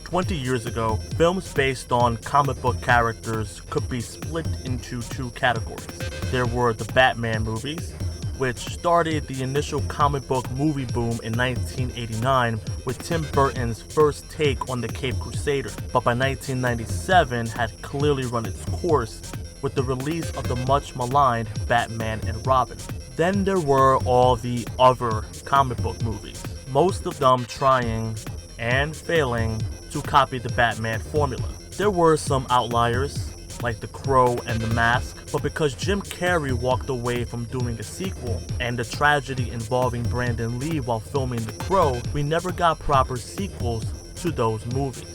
20 years ago, films based on comic book characters could be split into two categories. There were the Batman movies, which started the initial comic book movie boom in 1989 with Tim Burton's first take on the Caped Crusader, but by 1997 had clearly run its course with the release of the much maligned Batman and Robin. Then there were all the other comic book movies, most of them trying and failing to copy the Batman formula. There were some outliers, like The Crow and The Mask, but because Jim Carrey walked away from doing a sequel and the tragedy involving Brandon Lee while filming The Crow, we never got proper sequels to those movies.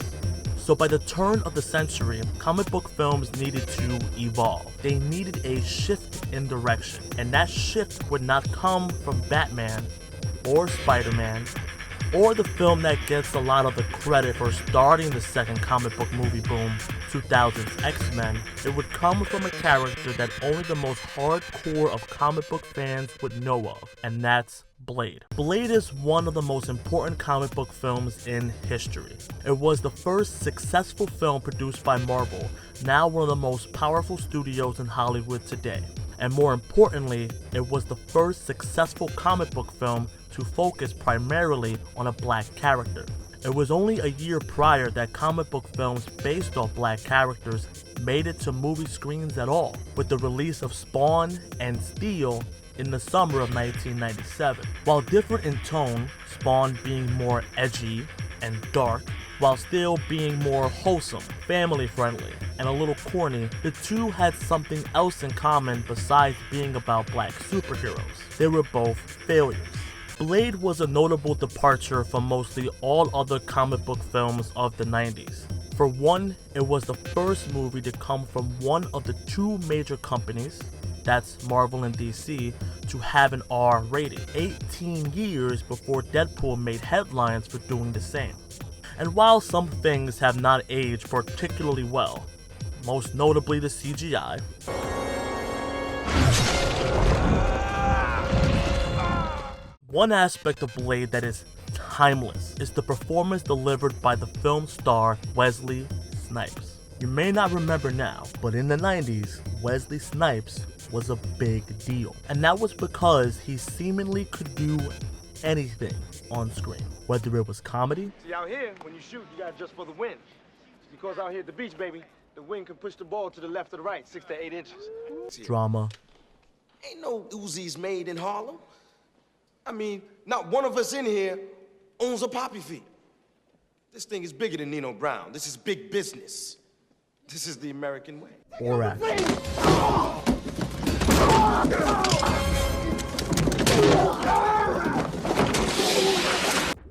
So by the turn of the century, comic book films needed to evolve. They needed a shift in direction, and that shift would not come from Batman or Spider-Man or the film that gets a lot of the credit for starting the second comic book movie boom, 2000's X-Men. It would come from a character that only the most hardcore of comic book fans would know of, and that's Blade. Blade is one of the most important comic book films in history. It was the first successful film produced by Marvel, now one of the most powerful studios in Hollywood today. And more importantly, it was the first successful comic book film to focus primarily on a black character. It was only a year prior that comic book films based off black characters made it to movie screens at all, with the release of Spawn and Steel in the summer of 1997. While different in tone, Spawn being more edgy and dark, while Steel being more wholesome, family-friendly, and a little corny, the two had something else in common besides being about black superheroes. They were both failures. Blade was a notable departure from mostly all other comic book films of the 90s. For one, it was the first movie to come from one of the two major companies, that's Marvel and DC, to have an R rating, 18 years before Deadpool made headlines for doing the same. And while some things have not aged particularly well, most notably the CGI, one aspect of Blade that is timeless is the performance delivered by the film star Wesley Snipes. You may not remember now, but in the 90s, Wesley Snipes was a big deal. And that was because he seemingly could do anything on screen, whether it was comedy. See, out here, when you shoot, you got just for the wind. Because out here at the beach, baby, the wind can push the ball to the left or the right, 6 to 8 inches. Drama. Ain't no Uzis made in Harlem. I mean, not one of us in here owns a poppy field. This thing is bigger than Nino Brown. This is big business. This is the American way. Or action.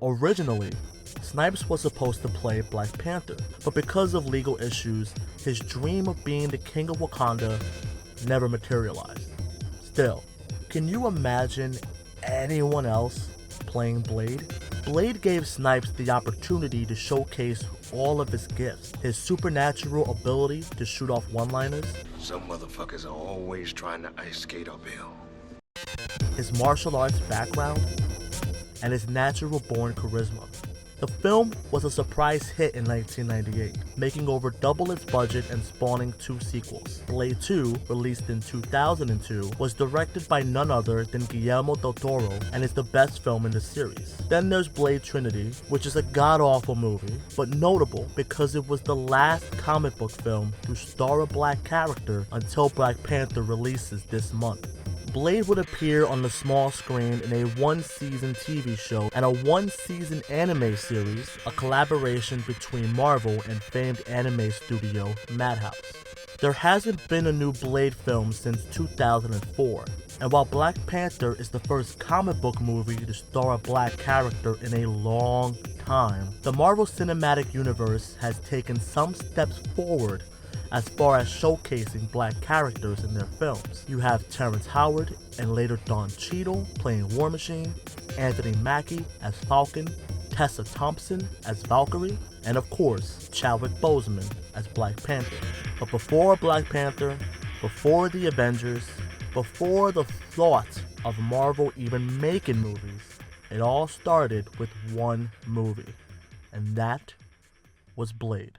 Originally, Snipes was supposed to play Black Panther, but because of legal issues, his dream of being the King of Wakanda never materialized. Still, can you imagine anyone else playing Blade? Blade gave Snipes the opportunity to showcase all of his gifts, his supernatural ability to shoot off one-liners, Some motherfuckers are always trying to ice skate uphill. his martial arts background, and his natural-born charisma. The film was a surprise hit in 1998, making over double its budget and spawning 2 sequels. Blade 2, released in 2002, was directed by none other than Guillermo del Toro and is the best film in the series. Then there's Blade Trinity, which is a god-awful movie, but notable because it was the last comic book film to star a black character until Black Panther releases this month. Blade would appear on the small screen in a 1-season TV show and a 1-season anime series, a collaboration between Marvel and famed anime studio Madhouse. There hasn't been a new Blade film since 2004, and while Black Panther is the first comic book movie to star a black character in a long time, the Marvel Cinematic Universe has taken some steps forward as far as showcasing black characters in their films. You have Terrence Howard and later Don Cheadle playing War Machine, Anthony Mackie as Falcon, Tessa Thompson as Valkyrie, and of course, Chadwick Boseman as Black Panther. But before Black Panther, before the Avengers, before the thought of Marvel even making movies, it all started with one movie, and that was Blade.